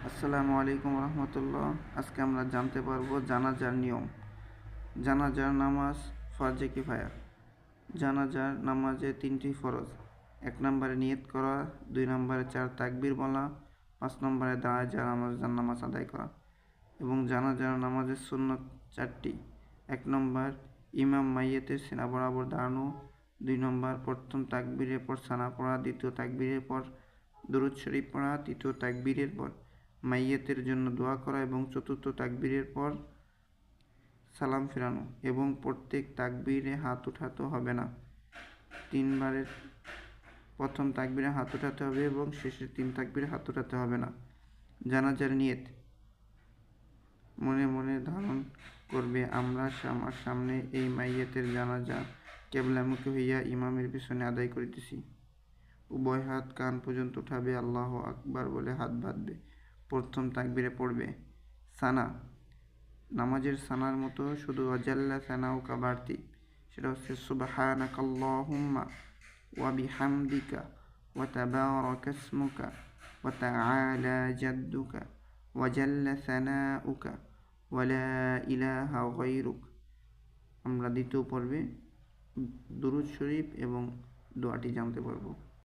আসসালামু আলাইকুম রহমতুল্লাহ। আজকে আমরা জানতে পারবো জানাজার নিয়ম। জানাজার নামাজ ফরজে কিফায়া। জানাজার নামাজে 3টি ফরজ। 1 নম্বরে নিয়ত করা, 2 নম্বরে 4 তাকবীর বলা, 5 নম্বরে দাঁড়ায় জানাজার নামাজ আদায় করা। এবং জানাজার নামাজের সুন্নত 4টি। 1 নম্বর ইমাম মাইয়েতের সিনা বরাবর দাঁড়ানো, 2 নম্বর প্রথম তাকবীরের পর সানা পড়া, দ্বিতীয় তাকবীরের পর দুরূদ শরীফ পড়া, তৃতীয় তাকবীরের পর মাইয়েতের জন্য দোয়া করা এবং চতুর্থ তাকবীরের পর সালাম ফেরানো। এবং প্রত্যেক তাকবীরে হাত উঠাতে হবে না। 3বারের প্রথম তাকবীরে হাত উঠাতে হবে এবং শেষের 3 তাকবীরে হাত উঠাতে হবে না। জানাজার নিয়ত মনে মনে ধারণ করবে, আমরা আমার সামনে এই মাইয়েতের জানাজা কেবলামুখী হইয়া ইমামের পিছনে আদায় করিতেছি। উভয় হাত কান পর্যন্ত উঠাবে, আল্লাহু আকবার বলে হাত বাঁধবে। প্রথম তাকবীরে পড়বে সানা। নামাজের সানার মতো শুধু ওয়াজাল্লা সানাউকা বাড়তি। সেটা হচ্ছে সুবহানাকাল্লাহুম্মা ওয়া বিহামদিকা ওয়া তাবারাকা ইসমুকা ওয়া তাআলা জাদ্দুকা ওয়া জাল্লা সানাউকা ওয়া লা ইলাহা গায়রুক। আমরা দ্বিতীয় পর্বে দুরূদ শরীফ এবং দোয়াটি জানতে পারবো।